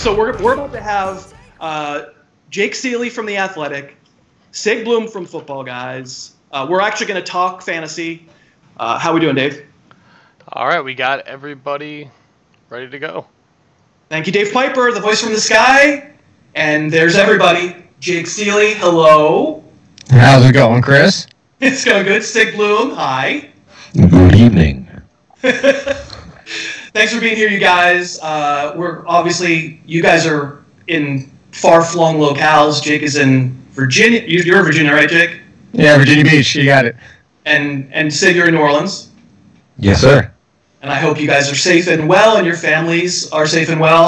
So we're about to have Jake Ciely from The Athletic, Sig Bloom from Football Guys. We're actually going to talk fantasy. How we doing, Dave? All right, we got everybody ready to go. Thank you, Dave Piper, the voice from the sky. And there's everybody. Jake Ciely, hello. How's it going, Chris? It's going good. Sig Bloom, hi. Good evening. Thanks for being here, you guys. We're obviously, you guys are in far-flung locales. Jake is in Virginia. You're in Virginia, right, Jake? Yeah, Virginia Beach. You got it. And Sig, you're in New Orleans. Yes, sir. And I hope you guys are safe and well, and your families are safe and well.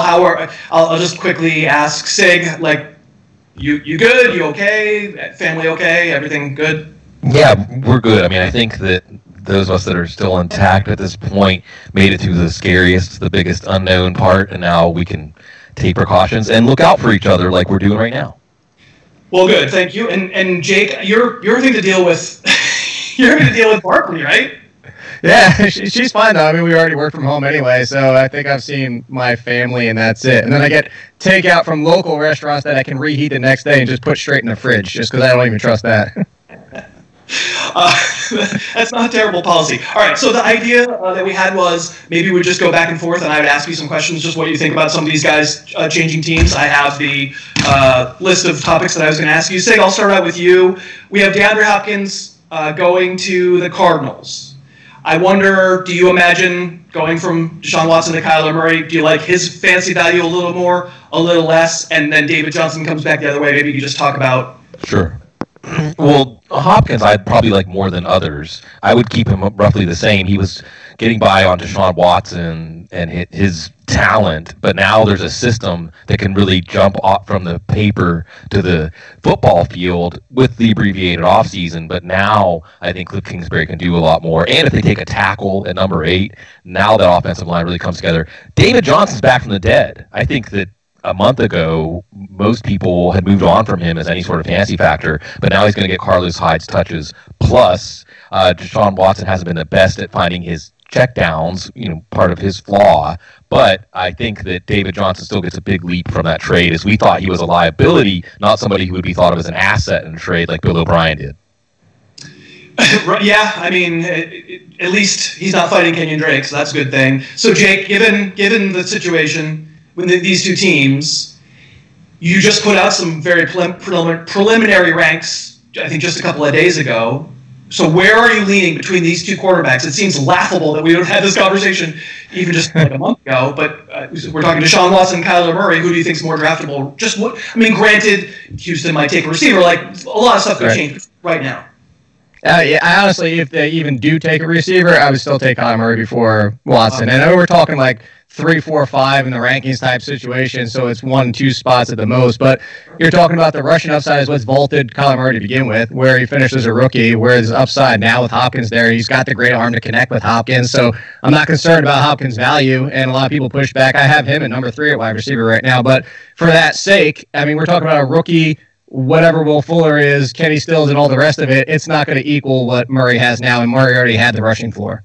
I'll just quickly ask Sig, like, you good? You okay? Family okay? Everything good? Yeah, we're good. I mean, I think that those of us that are still intact at this point made it through the scariest, the biggest unknown part, and now we can take precautions and look out for each other like we're doing right now. Well, good, thank you. And Jake, you're having to deal with you're having to deal with Barkley, right? Yeah, she's fine though. I mean, we already work from home anyway, so I think I've seen my family and that's it. And then I get takeout from local restaurants that I can reheat the next day and just put straight in the fridge, just because I don't even trust that. That's not a terrible policy. All right, so the idea that we had was maybe we'd just go back and forth, and I would ask you some questions, just what you think about some of these guys changing teams. I have the list of topics that I was going to ask you. Sig, I'll start out with you. We have DeAndre Hopkins going to the Cardinals. I wonder, do you imagine going from Deshaun Watson to Kyler Murray? Do you like his fantasy value a little more, a little less, and then David Johnson comes back the other way? Maybe you could just talk about... Sure. Well, Hopkins I'd probably like more than others. I would keep him roughly the same. He was getting by on Deshaun Watson and his talent, but now there's a system that can really jump off from the paper to the football field with the abbreviated offseason. But now I think Cliff Kingsbury can do a lot more. And if they take a tackle at number 8, now that offensive line really comes together. David Johnson's back from the dead. I think that a month ago, most people had moved on from him as any sort of fantasy factor, but now he's going to get Carlos Hyde's touches. Plus, Deshaun Watson hasn't been the best at finding his checkdowns, part of his flaw. But I think that David Johnson still gets a big leap from that trade, as we thought he was a liability, not somebody who would be thought of as an asset in a trade like Bill O'Brien did. Yeah, I mean, at least he's not fighting Kenyon Drake, so that's a good thing. So, Jake, given the situation with these two teams, you just put out some very preliminary ranks, I think just a couple of days ago. So where are you leaning between these two quarterbacks? It seems laughable that we would have had this conversation even just like a month ago, but we're talking Deshaun Watson, Kyler Murray. Who do you think is more draftable? Granted, Houston might take a receiver. Like, a lot of stuff could change right now. Yeah, honestly, if they even do take a receiver, I would still take Kyler Murray before Watson. And I know we're talking like 3, 4, 5 in the rankings type situation, so it's 1, 2 spots at the most. But you're talking about the rushing upside is what's vaulted Kyler Murray to begin with, where he finished as a rookie, whereas his upside now with Hopkins there, he's got the great arm to connect with Hopkins. So I'm not concerned about Hopkins' value, and a lot of people push back. I have him at number 3 at wide receiver right now. But for that sake, I mean, we're talking about a rookie, whatever Will Fuller is, Kenny Stills, and all the rest of it, it's not going to equal what Murray has now, and Murray already had the rushing floor.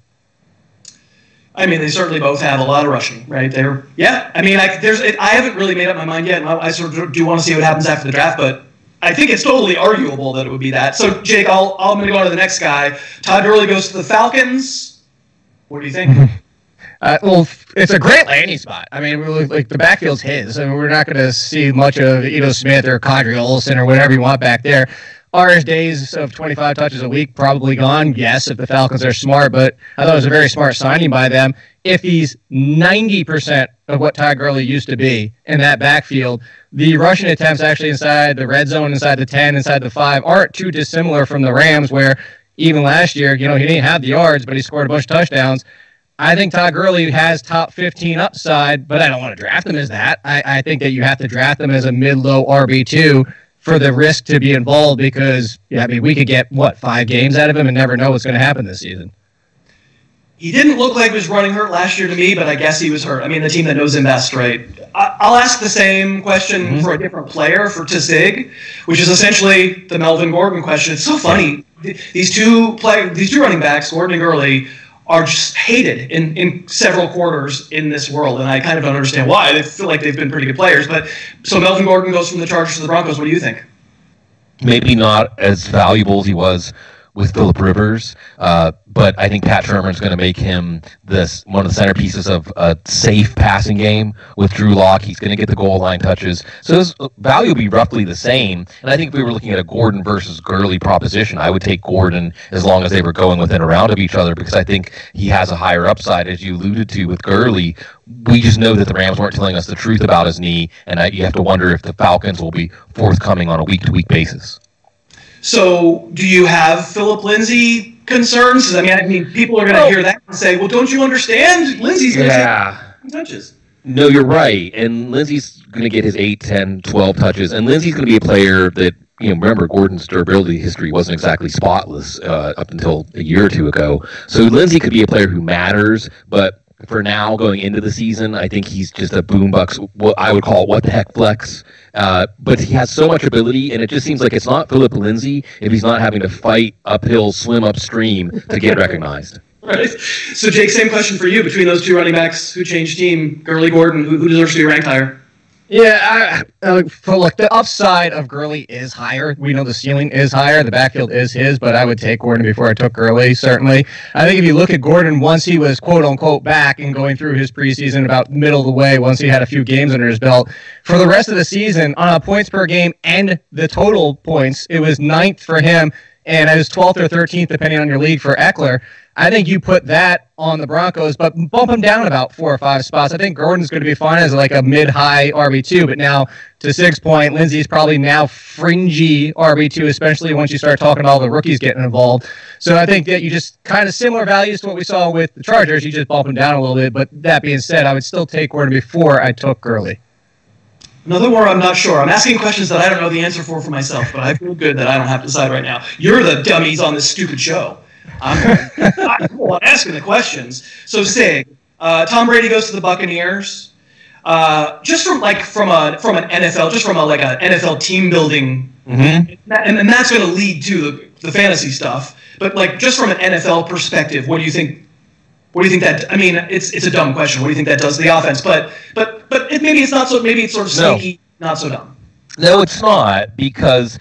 I mean, they certainly both have a lot of rushing, right? I haven't really made up my mind yet, and I sort of do want to see what happens after the draft, but I think it's totally arguable that it would be that. So, Jake, I'm going to go on to the next guy. Todd Gurley goes to the Falcons. What do you think? Well, it's a great landing spot. I mean, like the backfield's his. I mean, we're not going to see much of Ito Smith or Kadri Olsen or whatever you want back there. Are his days of 25 touches a week probably gone? Yes, if the Falcons are smart, but I thought it was a very smart signing by them. If he's 90% of what Todd Gurley used to be in that backfield, the rushing attempts actually inside the red zone, inside the 10, inside the 5 aren't too dissimilar from the Rams, where even last year, he didn't have the yards, but he scored a bunch of touchdowns. I think Todd Gurley has top 15 upside, but I don't want to draft him as that. I think that you have to draft him as a mid-low RB2 for the risk to be involved because, we could get, 5 games out of him and never know what's going to happen this season. He didn't look like he was running hurt last year to me, but I guess he was hurt. I mean, the team that knows him best, right? I'll ask the same question for a different player, to Sig, which is essentially the Melvin Gordon question. It's so funny. These two running backs, Gordon and Gurley, are just hated in several quarters in this world, and I kind of don't understand why. They feel like they've been pretty good players. But so Melvin Gordon goes from the Chargers to the Broncos. What do you think? Maybe not as valuable as he was with Phillip Rivers, but I think Pat Shermer's going to make him one of the centerpieces of a safe passing game with Drew Lock. He's going to get the goal line touches. So his value will be roughly the same. And I think if we were looking at a Gordon versus Gurley proposition, I would take Gordon as long as they were going within a round of each other, because I think he has a higher upside, as you alluded to with Gurley. We just know that the Rams weren't telling us the truth about his knee, and you have to wonder if the Falcons will be forthcoming on a week-to-week basis. So, do you have Philip Lindsay concerns? I mean, people are going to hear that and say, "Well, don't you understand? Lindsay's going to take touches." No, you're right. And Lindsay's going to get his 8, 10, 12 touches. And Lindsay's going to be a player that, remember, Gordon's durability history wasn't exactly spotless up until a year or two ago. So Lindsay could be a player who matters, but for now, going into the season, I think he's just a boombucks, what I would call what the heck flex. But he has so much ability, and it just seems like it's not Philip Lindsay if he's not having to fight uphill, swim upstream to get recognized. Right. So, Jake, same question for you. Between those two running backs who changed team, Gurley, Gordon, who deserves to be ranked higher? Yeah, look, the upside of Gurley is higher. We know the ceiling is higher. The backfield is his, but I would take Gordon before I took Gurley, certainly. I think if you look at Gordon, once he was quote-unquote back and going through his preseason about middle of the way, once he had a few games under his belt, for the rest of the season, on a points per game and the total points, it was 9th for him, and it was 12th or 13th, depending on your league, for Eckler. I think you put that on the Broncos, but bump him down about 4 or 5 spots. I think Gordon's going to be fine as like a mid-high RB2, but now, to Sig's point, Lindsay's probably now fringy RB2, especially once you start talking about all the rookies getting involved. So I think that you just kind of similar values to what we saw with the Chargers. You just bump him down a little bit, but that being said, I would still take Gordon before I took Gurley. Another one I'm not sure. I'm asking questions that I don't know the answer for myself, but I feel good that I don't have to decide right now. You're the dummies on this stupid show. I'm asking the questions. So, Sig, Tom Brady goes to the Buccaneers. Just from an NFL, just from an NFL team building, and that's going to lead to the fantasy stuff. But just from an NFL perspective, what do you think? What do you think that? I mean, it's a dumb question. What do you think that does to the offense? But maybe it's not so. Maybe it's sort of sneaky, not so dumb. No, it's not, because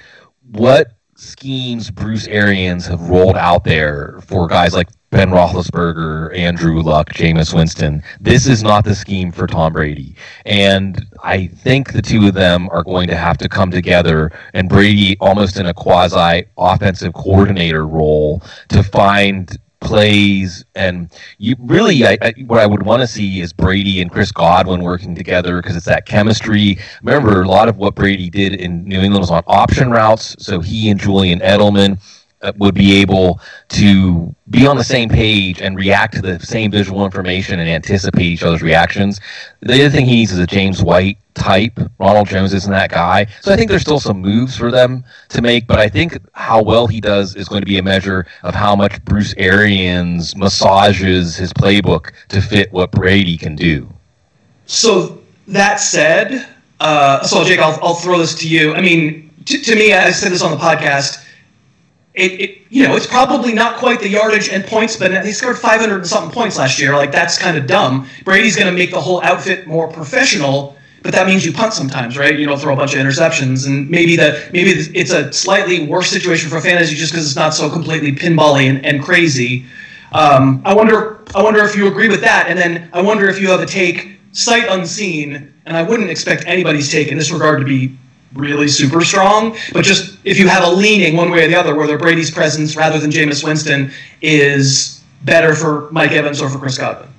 what schemes Bruce Arians have rolled out there for guys like Ben Roethlisberger, Andrew Luck, Jameis Winston, this is not the scheme for Tom Brady. And I think the two of them are going to have to come together, and Brady almost in a quasi-offensive coordinator role to find plays. And you really, what I would want to see is Brady and Chris Godwin working together, because it's that chemistry. Remember, a lot of what Brady did in New England was on option routes, so he and Julian Edelman would be able to be on the same page and react to the same visual information and anticipate each other's reactions. The other thing he needs is a James White type. Ronald Jones isn't that guy. So I think there's still some moves for them to make, but I think how well he does is going to be a measure of how much Bruce Arians massages his playbook to fit what Brady can do. So that said, Jake, I'll throw this to you. I mean, to me, I said this on the podcast, it's probably not quite the yardage and points, but they scored 500 and something points last year. That's kind of dumb. Brady's going to make the whole outfit more professional, but that means you punt sometimes, right? You don't throw a bunch of interceptions, and maybe it's a slightly worse situation for fantasy just because it's not so completely pinball-y and crazy. I wonder if you agree with that, and then I wonder if you have a take sight unseen, and I wouldn't expect anybody's take in this regard to be really super strong, but just if you have a leaning one way or the other, whether Brady's presence rather than Jameis Winston is better for Mike Evans or for Chris Godwin.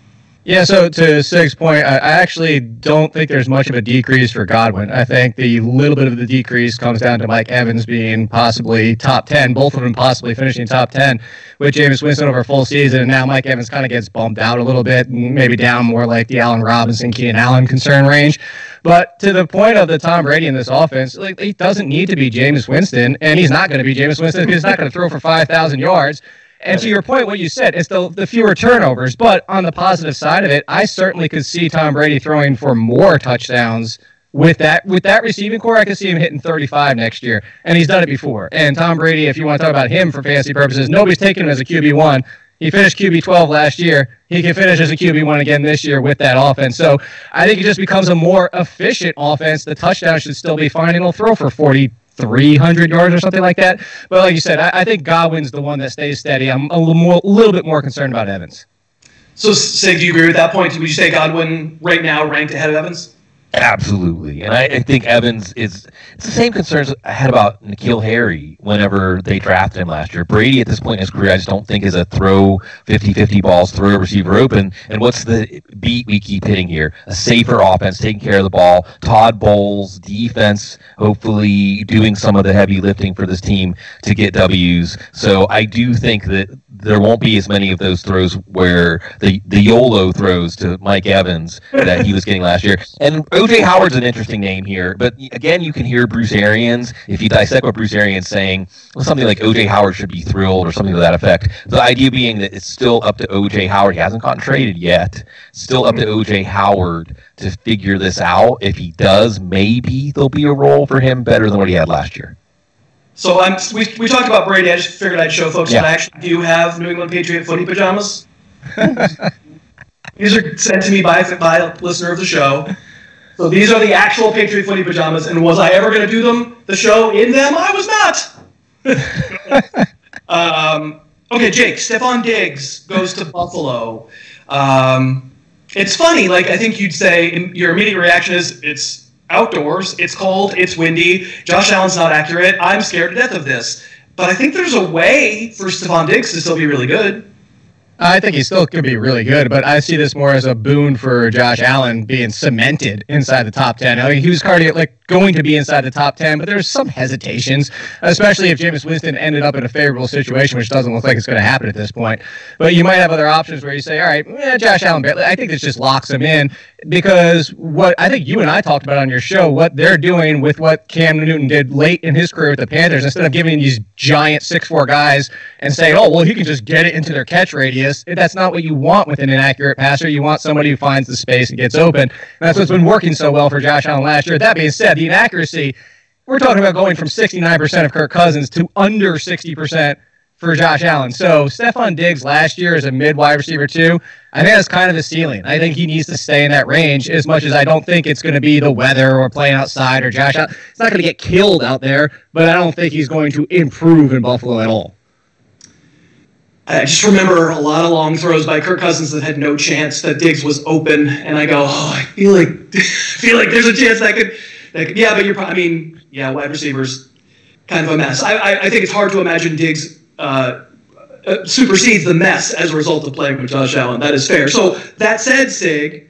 Yeah, so to Sig's point, I actually don't think there's much of a decrease for Godwin. I think the little bit of the decrease comes down to Mike Evans being possibly top 10, both of them possibly finishing top 10 with Jameis Winston over a full season, and now Mike Evans kind of gets bumped out a little bit, maybe down more like the Allen Robinson, Keenan Allen concern range. But to the point of the Tom Brady in this offense, he doesn't need to be Jameis Winston, and he's not going to be Jameis Winston because he's not going to throw for 5,000 yards. And to your point, what you said, it's the fewer turnovers. But on the positive side of it, I certainly could see Tom Brady throwing for more touchdowns with that receiving core. I could see him hitting 35 next year, and he's done it before. And Tom Brady, if you want to talk about him for fantasy purposes, nobody's taking him as a QB1. He finished QB12 last year. He can finish as a QB1 again this year with that offense. So I think it just becomes a more efficient offense. The touchdown should still be fine, and he'll throw for 4,300 yards or something like that. But like you said, I think Godwin's the one that stays steady. I'm a little bit more concerned about Evans. So, Sig, do you agree with that point? Would you say Godwin right now ranked ahead of Evans? Absolutely. And I think Evans it's the same concerns I had about N'Keal Harry whenever they drafted him last year. Brady at this point in his career I just don't think is a throw 50-50 balls, throw a receiver open. And what's the beat we keep hitting here? A safer offense, taking care of the ball. Todd Bowles, defense, hopefully doing some of the heavy lifting for this team to get W's. So I do think that there won't be as many of those throws where the YOLO throws to Mike Evans that he was getting last year. And O.J. Howard's an interesting name here, but again, you can hear Bruce Arians, if you dissect what Bruce Arians saying, something like O.J. Howard should be thrilled or something to that effect. The idea being that it's still up to O.J. Howard. He hasn't gotten traded yet. Still up to O.J. Howard to figure this out. If he does, maybe there'll be a role for him better than what he had last year. So we talked about Brady. I just figured I'd show folks that I actually do have New England Patriot footy pajamas. These are sent to me by a listener of the show. So these are the actual Patriot footy pajamas, and was I ever going to do the show in them? I was not. Okay, Jake, Stefon Diggs goes to Buffalo. It's funny, like I think you'd say your immediate reaction is it's outdoors, it's cold, it's windy, Josh Allen's not accurate, I'm scared to death of this. But I think there's a way for Stefon Diggs to still be really good. I think he still could be really good, but I see this more as a boon for Josh Allen being cemented inside the top 10. I mean, he was going to be inside the top 10, but there's some hesitations, especially if Jameis Winston ended up in a favorable situation, which doesn't look like it's going to happen at this point. But you might have other options where you say, all right, Josh Allen, I think this just locks him in, because what I think you and I talked about on your show, what they're doing with what Cam Newton did late in his career with the Panthers, instead of giving these giant 6'4" guys and saying, oh, well, he can just get it into their catch radius. That's not what you want with an inaccurate passer. You want somebody who finds the space and gets open. And that's what's been working so well for Josh Allen last year. That being said, the inaccuracy, we're talking about going from 69% of Kirk Cousins to under 60% for Josh Allen. So Stefon Diggs last year as a mid-wide receiver too, I think that's kind of the ceiling. I think he needs to stay in that range, as much as I don't think it's going to be the weather or playing outside or Josh Allen. He's not going to get killed out there, but I don't think he's going to improve in Buffalo at all. I just remember a lot of long throws by Kirk Cousins that had no chance that Diggs was open, and I go, oh, I feel like there's a chance that could yeah, but wide receivers, kind of a mess. I think it's hard to imagine Diggs supersedes the mess as a result of playing with Josh Allen. That is fair. So that said, Sig,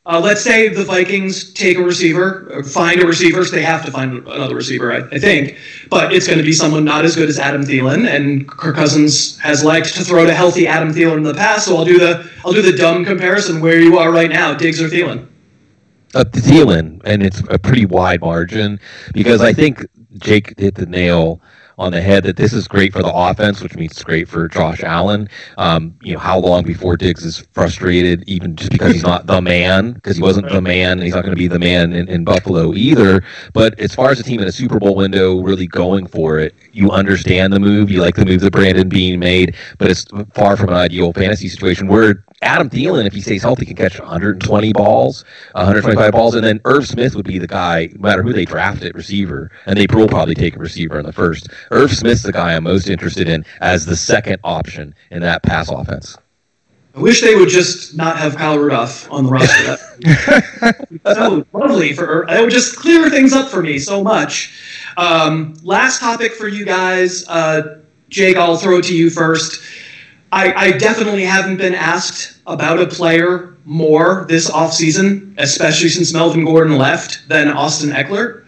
let's say the Vikings take a receiver, or find a receiver, so they have to find another receiver, I think. But it's going to be someone not as good as Adam Thielen, and Kirk Cousins has liked to throw to healthy Adam Thielen in the past, so I'll do the dumb comparison where you are right now, Diggs or Thielen. Thielen, and it's a pretty wide margin, because I think Jake hit the nail on the head that this is great for the offense, which means it's great for Josh Allen. How long before Diggs is frustrated, even just because he's not the man, because he wasn't the man, and he's not going to be the man in Buffalo either. But as far as a team in a Super Bowl window really going for it, you understand the move. You like the move that Brandon Beane made, but it's far from an ideal fantasy situation where Adam Thielen, if he stays healthy, can catch 120 balls, 125 balls, and then Irv Smith would be the guy, no matter who they draft at receiver, and they will probably take a receiver in the first. Irv Smith's the guy I'm most interested in as the second option in that pass offense. I wish they would just not have Kyle Rudolph on the roster. That would be lovely for Irv. That would just clear things up for me so much. Last topic for you guys. Jake, I'll throw it to you first. I definitely haven't been asked about a player more this offseason, especially since Melvin Gordon left, than Austin Eckler.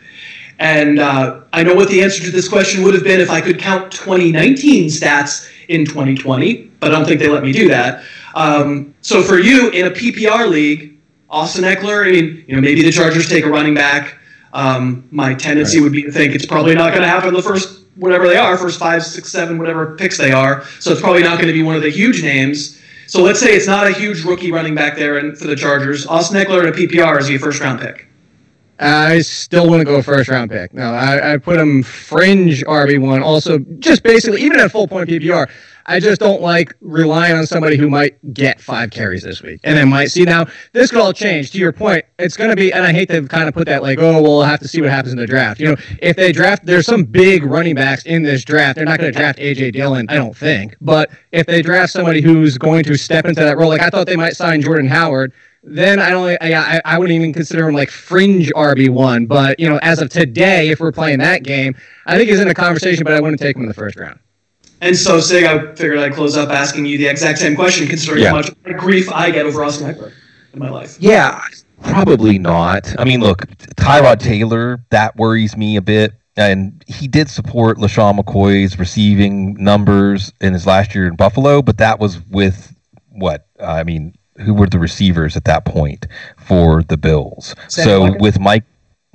And I know what the answer to this question would have been if I could count 2019 stats in 2020, but I don't think they let me do that. So for you, in a PPR league, Austin Eckler, maybe the Chargers take a running back. My tendency would be to think it's probably not going to happen the first whatever they are, first 5, 6, 7, whatever picks they are. So it's probably not going to be one of the huge names. So let's say it's not a huge rookie running back there for the Chargers. Austin Eckler in a PPR, is he a first-round pick? I still want to go first-round pick. No, I put him fringe RB1. Also, just basically, even at full-point PPR, I just don't like relying on somebody who might get 5 carries this week. And then might see now, this could all change. To your point, it's going to be, and I hate to kind of put that like, oh, well, we'll have to see what happens in the draft. You know, if they draft, there's some big running backs in this draft. They're not going to draft A.J. Dillon, I don't think. But if they draft somebody who's going to step into that role, like I thought they might sign Jordan Howard, then I wouldn't even consider him like fringe RB1. But, you know, as of today, if we're playing that game, I think he's in the conversation, but I wouldn't take him in the first round. And so, Sig, I figured I'd close up asking you the exact same question, considering how much grief I get over Austin Eckler in my life. Yeah, probably not. I mean, look, Tyrod Taylor, that worries me a bit. And he did support LaShawn McCoy's receiving numbers in his last year in Buffalo, but that was with what? I mean, who were the receivers at that point for the Bills? With Mike,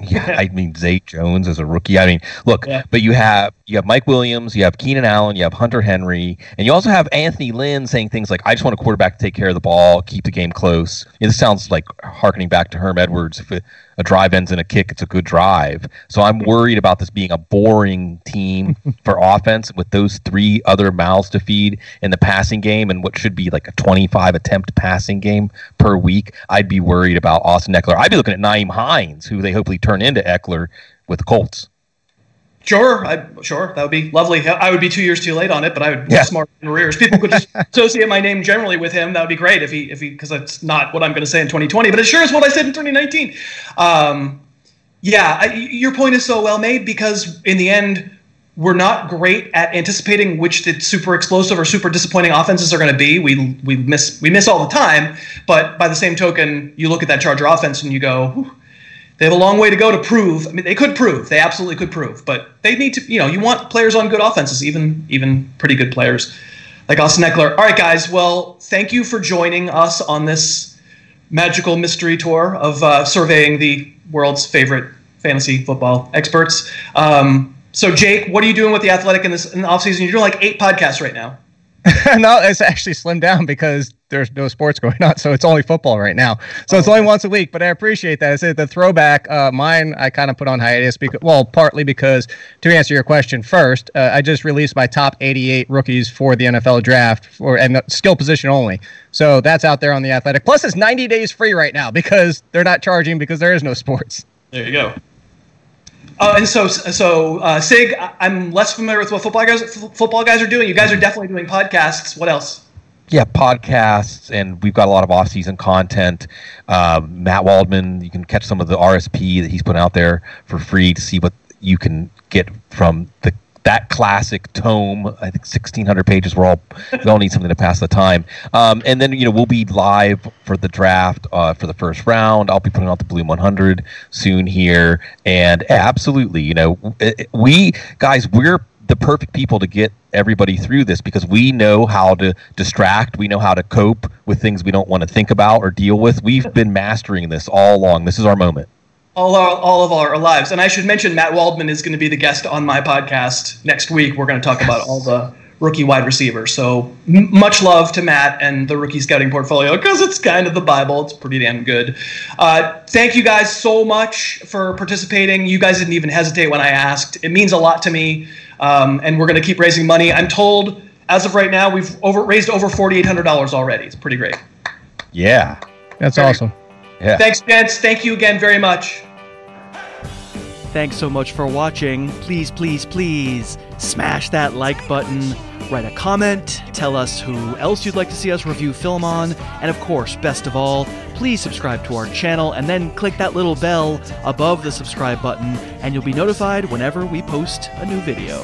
I mean, Zay Jones as a rookie. I mean, look, but you have Mike Williams, you have Keenan Allen, you have Hunter Henry, and you also have Anthony Lynn saying things like, I just want a quarterback to take care of the ball, keep the game close. This sounds like hearkening back to Herm Edwards. If a drive ends in a kick, it's a good drive. So I'm worried about this being a boring team for offense with those 3 other mouths to feed in the passing game and what should be like a 25 attempt passing game per week. I'd be worried about Austin Eckler. I'd be looking at Nyheim Hines, who they hopefully turn into Eckler with the Colts. Sure, that would be lovely. I would be 2 years too late on it, but I would be smart in arrears. People could just associate my name generally with him. That would be great if he, because that's not what I'm going to say in 2020, but it sure is what I said in 2019. Your point is so well made, because in the end, we're not great at anticipating which the super explosive or super disappointing offenses are going to be. We miss all the time, but by the same token, you look at that Charger offense and you go, whew, they have a long way to go to prove. I mean, they could prove. They absolutely could prove. But they need to, you want players on good offenses, even pretty good players like Austin Eckler. All right, guys. Well, thank you for joining us on this magical mystery tour of surveying the world's favorite fantasy football experts. So, Jake, what are you doing with The Athletic in the offseason? You're doing like 8 podcasts right now. No, it's actually slimmed down because there's no sports going on, so it's only football right now. So it's only once a week, but I appreciate that. I said the throwback, mine I kind of put on hiatus, partly because, to answer your question first, I just released my top 88 rookies for the NFL draft and the skill position only. So that's out there on The Athletic. Plus, it's 90 days free right now because they're not charging because there is no sports. There you go. And so, Sig, I'm less familiar with what football guys are doing. You guys are definitely doing podcasts. What else? Yeah, podcasts, and we've got a lot of off-season content. Matt Waldman, you can catch some of the RSP that he's put out there for free to see what you can get from that classic tome. I think 1,600 pages. We all need something to pass the time. And then we'll be live for the draft for the first round. I'll be putting out the Bloom 100 soon here. And absolutely, we're the perfect people to get everybody through this because we know how to distract. We know how to cope with things we don't want to think about or deal with. We've been mastering this all along. This is our moment. All of our lives. And I should mention Matt Waldman is going to be the guest on my podcast next week. We're going to talk about all the rookie wide receivers. So much love to Matt and the rookie scouting portfolio because it's kind of the Bible. It's pretty damn good. Thank you guys so much for participating. You guys didn't even hesitate when I asked. It means a lot to me. And we're going to keep raising money. I'm told as of right now, we've raised over $4,800 already. It's pretty great. Yeah. That's awesome. Yeah. Thanks, gents. Thank you again very much. Thanks so much for watching. Please, please, please smash that like button, write a comment, tell us who else you'd like to see us review film on, and of course, best of all, please subscribe to our channel and then click that little bell above the subscribe button and you'll be notified whenever we post a new video.